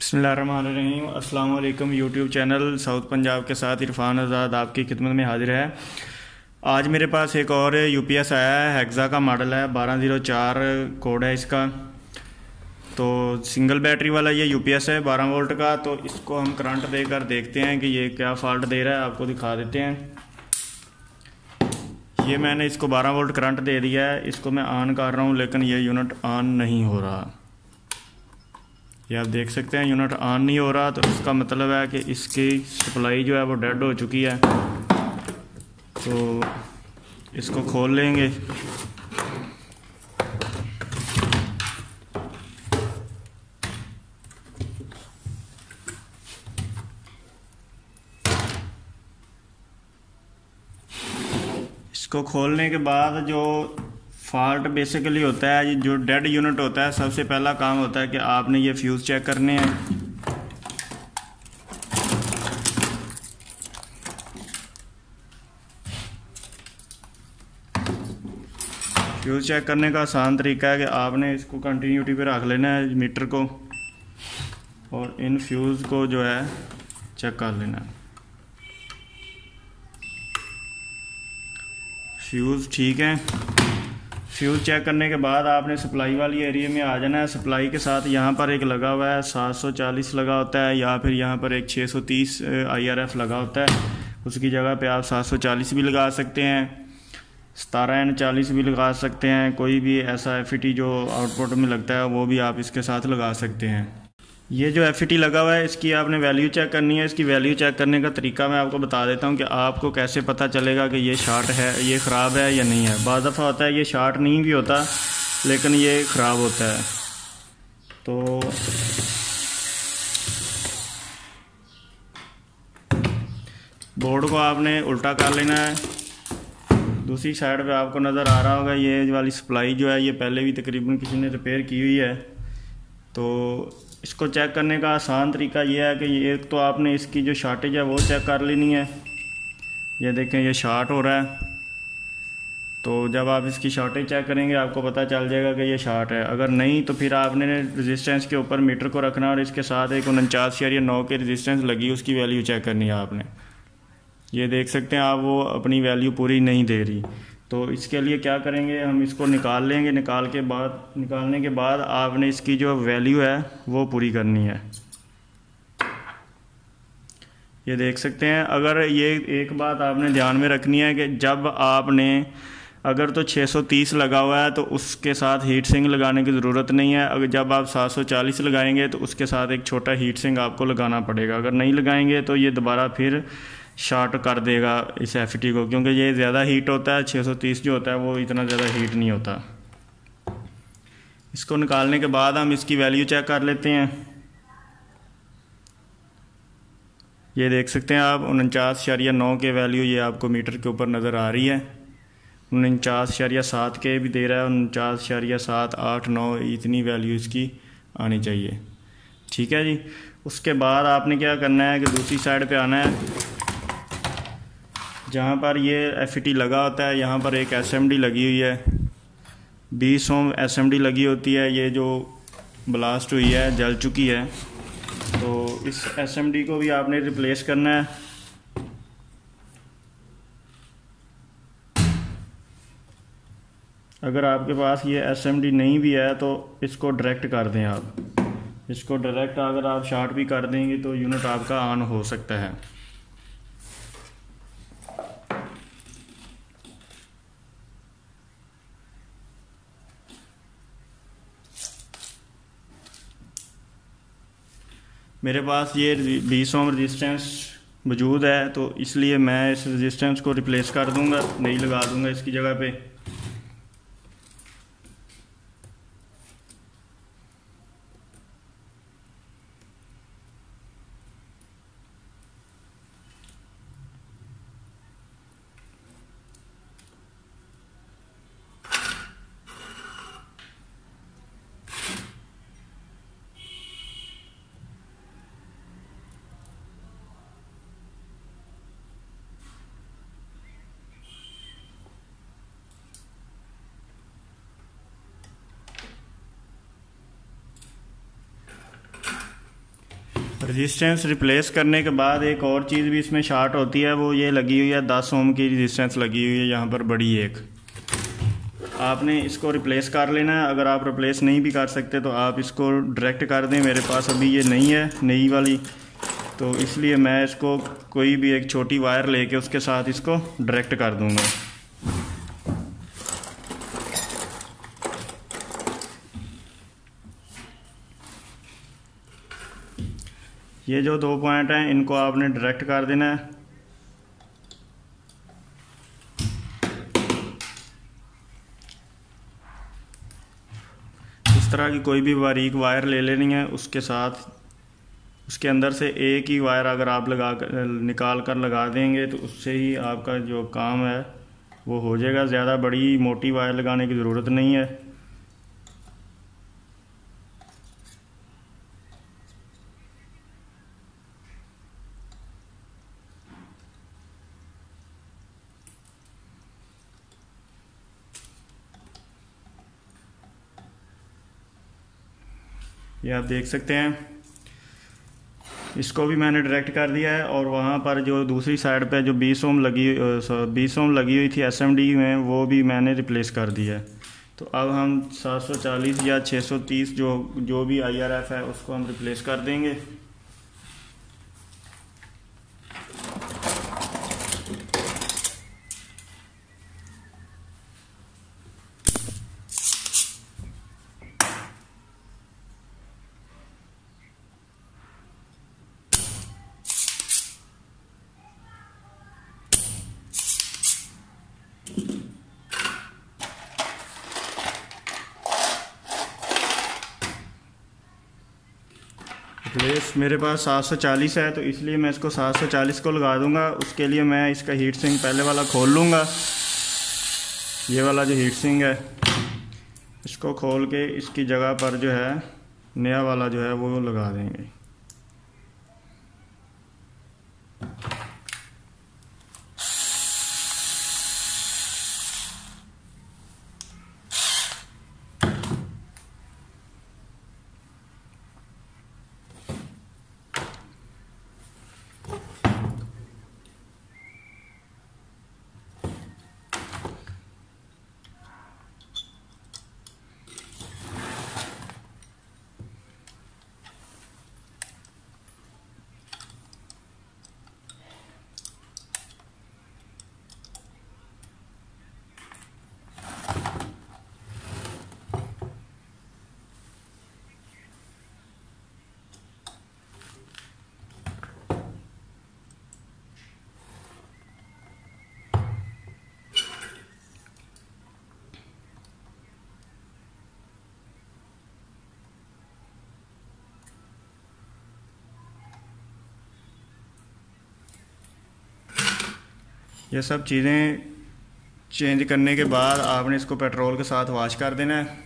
बिस्मिल्लाहिर्रहमानिर्रहीम। अस्सलाम वालेकुम। यूट्यूब चैनल साउथ पंजाब के साथ इरफान आज़ाद आपकी खिदमत में हाजिर है। आज मेरे पास एक और यूपीएस आया है, हेक्सा का मॉडल है, 1204 कोड है इसका। तो सिंगल बैटरी वाला ये यूपीएस है 12 वोल्ट का। तो इसको हम करंट देकर देखते हैं कि ये क्या फॉल्ट दे रहा है, आपको दिखा देते हैं। ये मैंने इसको 12 वोल्ट करंट दे दिया है, इसको मैं ऑन कर रहा हूँ लेकिन ये यूनिट ऑन नहीं हो रहा। ये आप देख सकते हैं यूनिट ऑन नहीं हो रहा, तो इसका मतलब है कि इसकी सप्लाई जो है वो डेड हो चुकी है। तो इसको खोल लेंगे। इसको खोलने के बाद जो फॉल्ट बेसिकली होता है, जो डेड यूनिट होता है, सबसे पहला काम होता है कि आपने ये फ्यूज़ चेक करने हैं। फ्यूज़ चेक करने का आसान तरीका है कि आपने इसको कंटिन्यूटी पे रख लेना है मीटर को, और इन फ्यूज़ को जो है चेक कर लेना है। फ्यूज़ ठीक है। फ्यूज़ चेक करने के बाद आपने सप्लाई वाली एरिया में आ जाना है। सप्लाई के साथ यहाँ पर एक लगा हुआ है 740 लगा होता है, या फिर यहाँ पर एक 630 IRF लगा होता है। उसकी जगह पे आप 740 भी लगा सकते हैं, 17N40 भी लगा सकते हैं। कोई भी ऐसा FET जो आउटपुट में लगता है वो भी आप इसके साथ लगा सकते हैं। ये जो FET लगा हुआ है इसकी आपने वैल्यू चेक करनी है। इसकी वैल्यू चेक करने का तरीका मैं आपको बता देता हूँ कि आपको कैसे पता चलेगा कि ये शॉर्ट है, ये ख़राब है या नहीं है। बाज़ दफ़ा होता है ये शॉर्ट नहीं भी होता लेकिन ये ख़राब होता है। तो बोर्ड को आपने उल्टा कर लेना है। दूसरी साइड पे आपको नज़र आ रहा होगा ये वाली सप्लाई जो है ये पहले भी तकरीबन किसी ने रिपेयर की हुई है। तो इसको चेक करने का आसान तरीका ये है कि ये तो आपने इसकी जो शॉर्टेज है वो चेक कर लेनी है। ये देखें ये शॉर्ट हो रहा है, तो जब आप इसकी शॉर्टेज चेक करेंगे आपको पता चल जाएगा कि ये शॉर्ट है। अगर नहीं तो फिर आपने रेजिस्टेंस के ऊपर मीटर को रखना और इसके साथ एक 49.9 की रेजिस्टेंस लगी, उसकी वैल्यू चेक करनी है आपने। ये देख सकते हैं आप वो अपनी वैल्यू पूरी नहीं दे रही। तो इसके लिए क्या करेंगे, हम इसको निकाल लेंगे। निकालने के बाद आपने इसकी जो वैल्यू है वो पूरी करनी है। ये देख सकते हैं। अगर ये एक बात आपने ध्यान में रखनी है कि जब आपने अगर तो 630 लगा हुआ है तो उसके साथ हीट सिंक लगाने की ज़रूरत नहीं है। अगर जब आप 740 लगाएंगे तो उसके साथ एक छोटा हीट सिंक आपको लगाना पड़ेगा। अगर नहीं लगाएंगे तो ये दोबारा फिर शॉर्ट कर देगा इस FET को, क्योंकि ये ज़्यादा हीट होता है। 630 जो होता है वो इतना ज़्यादा हीट नहीं होता। इसको निकालने के बाद हम इसकी वैल्यू चेक कर लेते हैं। ये देख सकते हैं आप 49.9 के वैल्यू ये आपको मीटर के ऊपर नज़र आ रही है। 49.7 के भी दे रहा है, 49.789 इतनी वैल्यू इसकी आनी चाहिए। ठीक है जी। उसके बाद आपने क्या करना है कि दूसरी साइड पे आना है। जहाँ पर ये FET लगा होता है यहाँ पर एक SMD लगी हुई है, 20 ओम SMD लगी होती है। ये जो ब्लास्ट हुई है, जल चुकी है, तो इस SMD को भी आपने रिप्लेस करना है। अगर आपके पास ये SMD नहीं भी है तो इसको डायरेक्ट कर दें आप। इसको डायरेक्ट अगर आप शॉर्ट भी कर देंगे तो यूनिट आपका ऑन हो सकता है। मेरे पास ये 20 ओम रेजिस्टेंस मौजूद है, तो इसलिए मैं इस रेजिस्टेंस को रिप्लेस कर दूंगा, नहीं लगा दूंगा इसकी जगह पे। रेजिस्टेंस रिप्लेस करने के बाद एक और चीज़ भी इसमें शार्ट होती है, वो ये लगी हुई है 10 ओम की रेजिस्टेंस लगी हुई है यहाँ पर बड़ी एक। आपने इसको रिप्लेस कर लेना है। अगर आप रिप्लेस नहीं भी कर सकते तो आप इसको डायरेक्ट कर दें। मेरे पास अभी ये नहीं है नई वाली, तो इसलिए मैं इसको कोई भी एक छोटी वायर लेके उसके साथ इसको डायरेक्ट कर दूंगा। ये जो 2 पॉइंट हैं इनको आपने डायरेक्ट कर देना है। इस तरह की कोई भी बारीक वायर ले लेनी है, उसके साथ उसके अंदर से एक ही वायर अगर आप निकाल कर लगा देंगे तो उससे ही आपका जो काम है वो हो जाएगा। ज़्यादा बड़ी मोटी वायर लगाने की ज़रूरत नहीं है। ये आप देख सकते हैं, इसको भी मैंने डायरेक्ट कर दिया है। और वहाँ पर जो दूसरी साइड पे जो 20 ओम लगी हुई थी एसएमडी में, वो भी मैंने रिप्लेस कर दिया है। तो अब हम 740 या 630 जो भी IRF है उसको हम रिप्लेस कर देंगे। रिप्लेस मेरे पास 740 है, तो इसलिए मैं इसको 740 को लगा दूंगा। उसके लिए मैं इसका हीट सिंक पहले वाला खोल लूँगा। ये वाला जो हीट सिंक है इसको खोल के इसकी जगह पर जो है नया वाला जो है वो लगा देंगे। ये सब चीज़ें चेंज करने के बाद आपने इसको पेट्रोल के साथ वॉश कर देना है।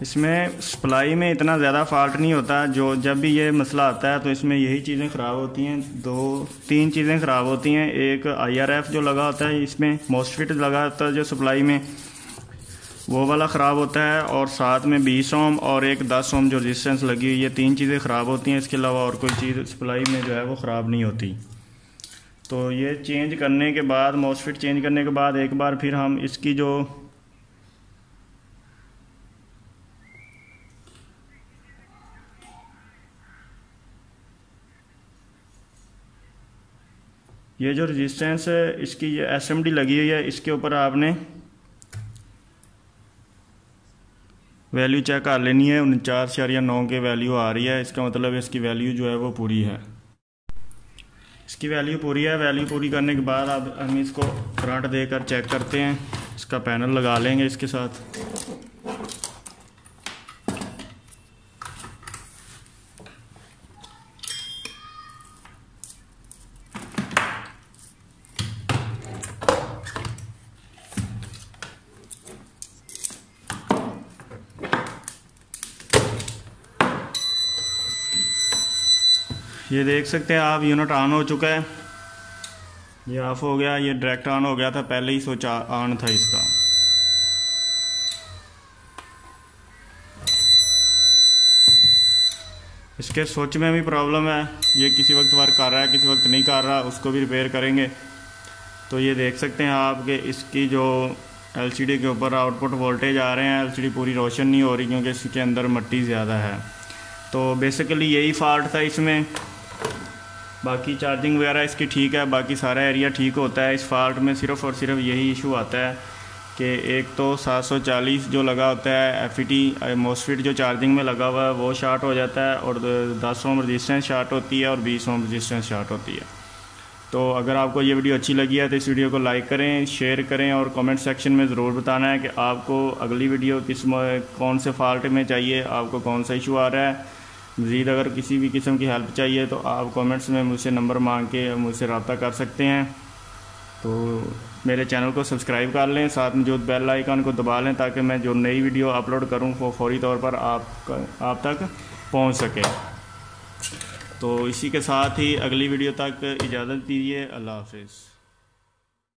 इसमें सप्लाई में इतना ज़्यादा फॉल्ट नहीं होता। जो जब भी ये मसला आता है तो इसमें यही चीज़ें ख़राब होती हैं, 2-3 चीज़ें ख़राब होती हैं। एक IRF जो लगा होता है, इसमें मॉसफेट लगा होता है जो सप्लाई में, वो वाला ख़राब होता है। और साथ में 20 ओम और एक 10 ओम जो रेजिस्टेंस लगी हुई, ये 3 चीज़ें ख़राब होती हैं। इसके अलावा और कोई चीज़ सप्लाई में जो है वो ख़राब नहीं होती। तो ये चेंज करने के बाद, मॉसफेट चेंज करने के बाद एक बार फिर हम इसकी जो ये जो रेजिस्टेंस है, इसकी ये SMD लगी हुई है, इसके ऊपर आपने वैल्यू चेक कर लेनी है। 49.9 के वैल्यू आ रही है, इसका मतलब है इसकी वैल्यू जो है वो पूरी है। इसकी वैल्यू पूरी है। वैल्यू पूरी करने के बाद अब हम इसको करंट देकर चेक करते हैं। इसका पैनल लगा लेंगे इसके साथ। ये देख सकते हैं आप, यूनिट ऑन हो चुका है, ये ऑफ हो गया, ये डायरेक्ट ऑन हो गया था, पहले ही स्विच ऑन था इसका। इसके स्विच में भी प्रॉब्लम है, ये किसी वक्त वर्क कर रहा है, किसी वक्त नहीं कर रहा, उसको भी रिपेयर करेंगे। तो ये देख सकते हैं आप कि इसकी जो एलसीडी के ऊपर आउटपुट वोल्टेज आ रहे हैं, एलसीडी पूरी रोशन नहीं हो रही क्योंकि इसके अंदर मिट्टी ज़्यादा है। तो बेसिकली यही फॉल्ट था इसमें। बाकी चार्जिंग वगैरह इसकी ठीक है, बाकी सारा एरिया ठीक होता है। इस फॉल्ट में सिर्फ़ और सिर्फ यही इशू आता है कि एक तो 740 जो लगा होता है FET मोसफेट जो चार्जिंग में लगा हुआ है वो शार्ट हो जाता है, और 10 ओम रजिस्टेंस शार्ट होती है और 20 ओम रजिस्टेंस शार्ट होती है। तो अगर आपको ये वीडियो अच्छी लगी है तो इस वीडियो को लाइक करें, शेयर करें और कमेंट सेक्शन में ज़रूर बताना है कि आपको अगली वीडियो कौन से फॉल्ट में चाहिए, आपको कौन सा इशू आ रहा है। मज़ीद अगर किसी भी किस्म की हेल्प चाहिए तो आप कमेंट्स में मुझसे नंबर मांग के मुझसे रब्ता कर सकते हैं। तो मेरे चैनल को सब्सक्राइब कर लें, साथ में जो बेल आइकन को दबा लें ताकि मैं जो नई वीडियो अपलोड करूं वो फौरी तौर पर आप तक पहुंच सके। तो इसी के साथ ही अगली वीडियो तक इजाज़त दीजिए। अल्लाह हाफ़िज़।